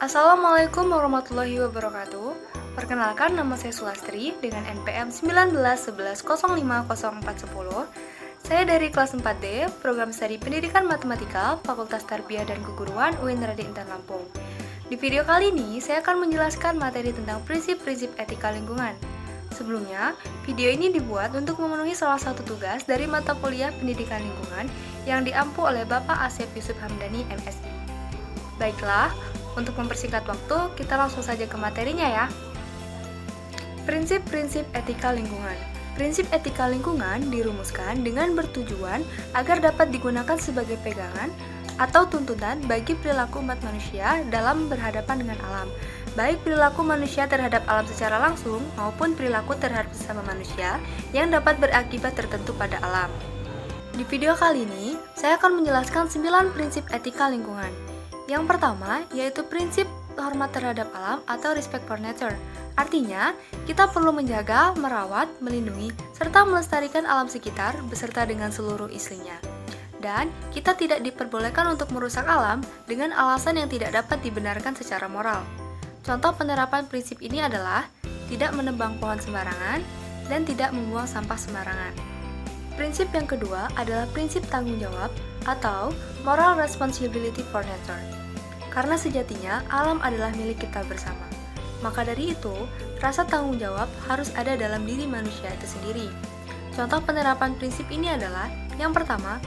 Assalamualaikum warahmatullahi wabarakatuh. Perkenalkan, nama saya Sulastri dengan NPM 1911050410. Saya dari kelas 4D, Program Studi Pendidikan Matematika, Fakultas Tarbiyah dan Keguruan UIN Raden Intan Lampung. Di video kali ini, saya akan menjelaskan materi tentang prinsip-prinsip etika lingkungan. Sebelumnya, video ini dibuat untuk memenuhi salah satu tugas dari mata kuliah Pendidikan Lingkungan yang diampu oleh Bapak Asep Yusuf Hamdani, MSI. Baiklah, untuk mempersingkat waktu, kita langsung saja ke materinya ya. Prinsip-prinsip etika lingkungan. Prinsip etika lingkungan dirumuskan dengan bertujuan agar dapat digunakan sebagai pegangan atau tuntutan bagi perilaku umat manusia dalam berhadapan dengan alam, baik perilaku manusia terhadap alam secara langsung maupun perilaku terhadap sesama manusia yang dapat berakibat tertentu pada alam. Di video kali ini, saya akan menjelaskan 9 prinsip etika lingkungan. Yang pertama, yaitu prinsip hormat terhadap alam atau respect for nature. Artinya, kita perlu menjaga, merawat, melindungi, serta melestarikan alam sekitar beserta dengan seluruh isinya. Dan, kita tidak diperbolehkan untuk merusak alam dengan alasan yang tidak dapat dibenarkan secara moral. Contoh penerapan prinsip ini adalah tidak menebang pohon sembarangan dan tidak membuang sampah sembarangan. Prinsip yang kedua adalah prinsip tanggung jawab atau moral responsibility for nature. Karena sejatinya alam adalah milik kita bersama. Maka dari itu, rasa tanggung jawab harus ada dalam diri manusia itu sendiri. Contoh penerapan prinsip ini adalah, yang pertama,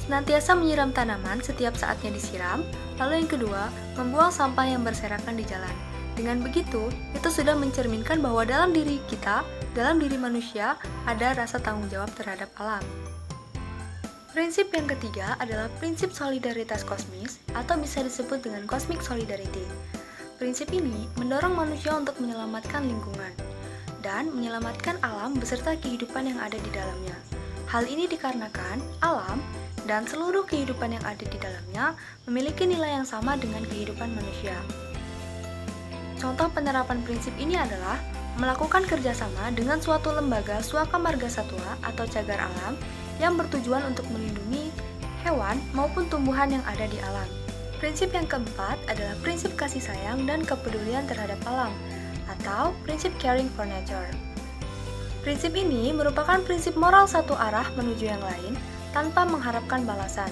senantiasa menyiram tanaman setiap saatnya disiram, lalu yang kedua, membuang sampah yang berserakan di jalan. Dengan begitu, itu sudah mencerminkan bahwa dalam diri kita, dalam diri manusia, ada rasa tanggung jawab terhadap alam. Prinsip yang ketiga adalah prinsip solidaritas kosmis atau bisa disebut dengan cosmic solidarity. Prinsip ini mendorong manusia untuk menyelamatkan lingkungan dan menyelamatkan alam beserta kehidupan yang ada di dalamnya. Hal ini dikarenakan alam dan seluruh kehidupan yang ada di dalamnya memiliki nilai yang sama dengan kehidupan manusia. Contoh penerapan prinsip ini adalah melakukan kerjasama dengan suatu lembaga swaka marga satwa atau cagar alam yang bertujuan untuk melindungi hewan maupun tumbuhan yang ada di alam. Prinsip yang keempat adalah prinsip kasih sayang dan kepedulian terhadap alam, atau prinsip caring for nature. Prinsip ini merupakan prinsip moral satu arah menuju yang lain tanpa mengharapkan balasan.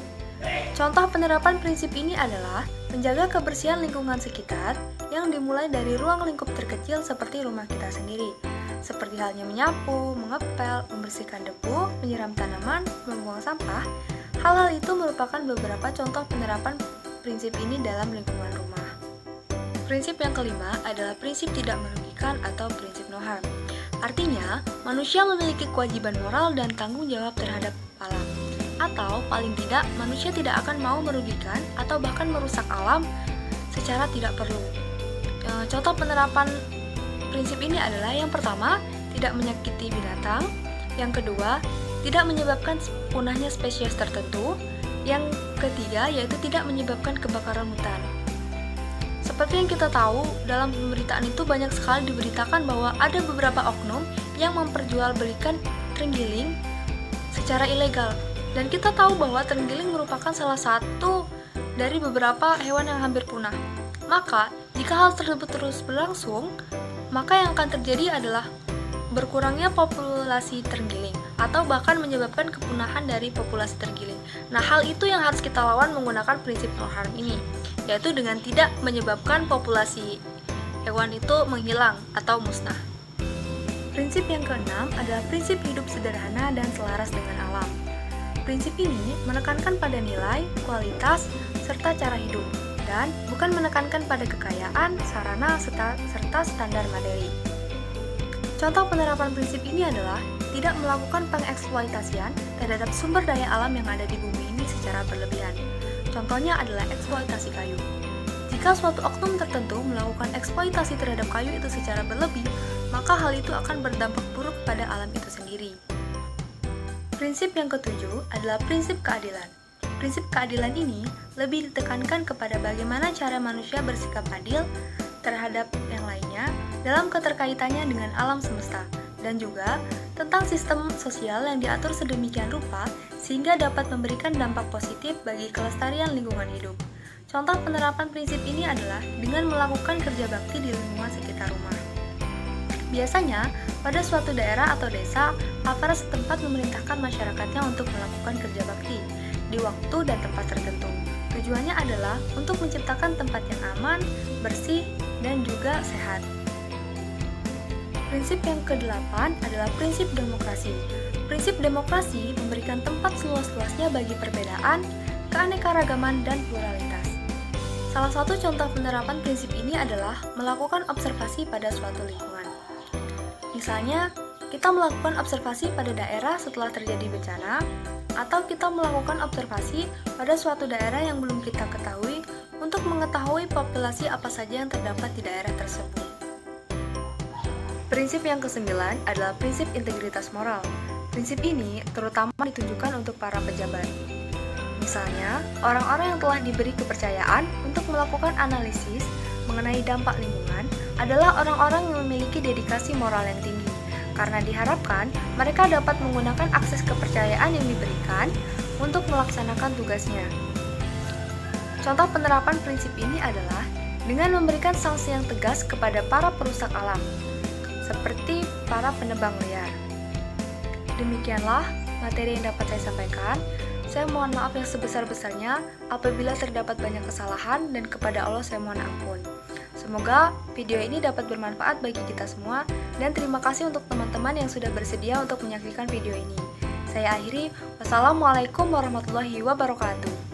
Contoh penerapan prinsip ini adalah menjaga kebersihan lingkungan sekitar yang dimulai dari ruang lingkup terkecil seperti rumah kita sendiri, seperti halnya menyapu, mengepel, membersihkan debu, menyiram tanaman, membuang sampah. Hal-hal itu merupakan beberapa contoh penerapan prinsip ini dalam lingkungan rumah. Prinsip yang kelima adalah prinsip tidak merugikan atau prinsip no harm. Artinya, manusia memiliki kewajiban moral dan tanggung jawab terhadap alam. Atau paling tidak, manusia tidak akan mau merugikan atau bahkan merusak alam secara tidak perlu. Contoh penerapan prinsip ini adalah yang pertama, tidak menyakiti binatang. Yang kedua, tidak menyebabkan punahnya spesies tertentu. Yang ketiga, yaitu tidak menyebabkan kebakaran hutan. Seperti yang kita tahu, dalam pemberitaan itu banyak sekali diberitakan bahwa ada beberapa oknum yang memperjualbelikan terenggiling secara ilegal. Dan kita tahu bahwa terenggiling merupakan salah satu dari beberapa hewan yang hampir punah. Maka, jika hal tersebut terus berlangsung, maka yang akan terjadi adalah berkurangnya populasi terenggiling atau bahkan menyebabkan kepunahan dari populasi terenggiling. Nah, hal itu yang harus kita lawan menggunakan prinsip no harm ini, yaitu dengan tidak menyebabkan populasi hewan itu menghilang atau musnah. Prinsip yang keenam adalah prinsip hidup sederhana dan selaras dengan alam. Prinsip ini menekankan pada nilai, kualitas, serta cara hidup, dan bukan menekankan pada kekayaan, sarana, serta standar materi. Contoh penerapan prinsip ini adalah tidak melakukan pengeksploitasian terhadap sumber daya alam yang ada di bumi ini secara berlebihan. Contohnya adalah eksploitasi kayu. Jika suatu oknum tertentu melakukan eksploitasi terhadap kayu itu secara berlebih, maka hal itu akan berdampak buruk pada alam itu sendiri. Prinsip yang ketujuh adalah prinsip keadilan. Prinsip keadilan ini lebih ditekankan kepada bagaimana cara manusia bersikap adil terhadap yang lainnya dalam keterkaitannya dengan alam semesta, dan juga tentang sistem sosial yang diatur sedemikian rupa sehingga dapat memberikan dampak positif bagi kelestarian lingkungan hidup. Contoh penerapan prinsip ini adalah dengan melakukan kerja bakti di lingkungan sekitar rumah. Biasanya, pada suatu daerah atau desa, aparat setempat memerintahkan masyarakatnya untuk melakukan kerja bakti di waktu dan tempat tertentu. Tujuannya adalah untuk menciptakan tempat yang aman, bersih, dan juga sehat. Prinsip yang ke-8 adalah prinsip demokrasi. Prinsip demokrasi memberikan tempat seluas-luasnya bagi perbedaan, keanekaragaman, dan pluralitas. Salah satu contoh penerapan prinsip ini adalah melakukan observasi pada suatu lingkungan. Misalnya, kita melakukan observasi pada daerah setelah terjadi bencana, atau kita melakukan observasi pada suatu daerah yang belum kita ketahui untuk mengetahui populasi apa saja yang terdapat di daerah tersebut. Prinsip yang ke-9 adalah prinsip integritas moral. Prinsip ini terutama ditunjukkan untuk para pejabat. Misalnya, orang-orang yang telah diberi kepercayaan untuk melakukan analisis mengenai dampak lingkungan adalah orang-orang yang memiliki dedikasi moral yang tinggi, karena diharapkan mereka dapat menggunakan akses kepercayaan yang diberikan untuk melaksanakan tugasnya. Contoh penerapan prinsip ini adalah dengan memberikan sanksi yang tegas kepada para perusak alam, seperti para penebang liar. Demikianlah materi yang dapat saya sampaikan. Saya mohon maaf yang sebesar-besarnya apabila terdapat banyak kesalahan, dan kepada Allah saya mohon ampun. Semoga video ini dapat bermanfaat bagi kita semua, dan terima kasih untuk teman-teman yang sudah bersedia untuk menyaksikan video ini. Saya akhiri, wassalamualaikum warahmatullahi wabarakatuh.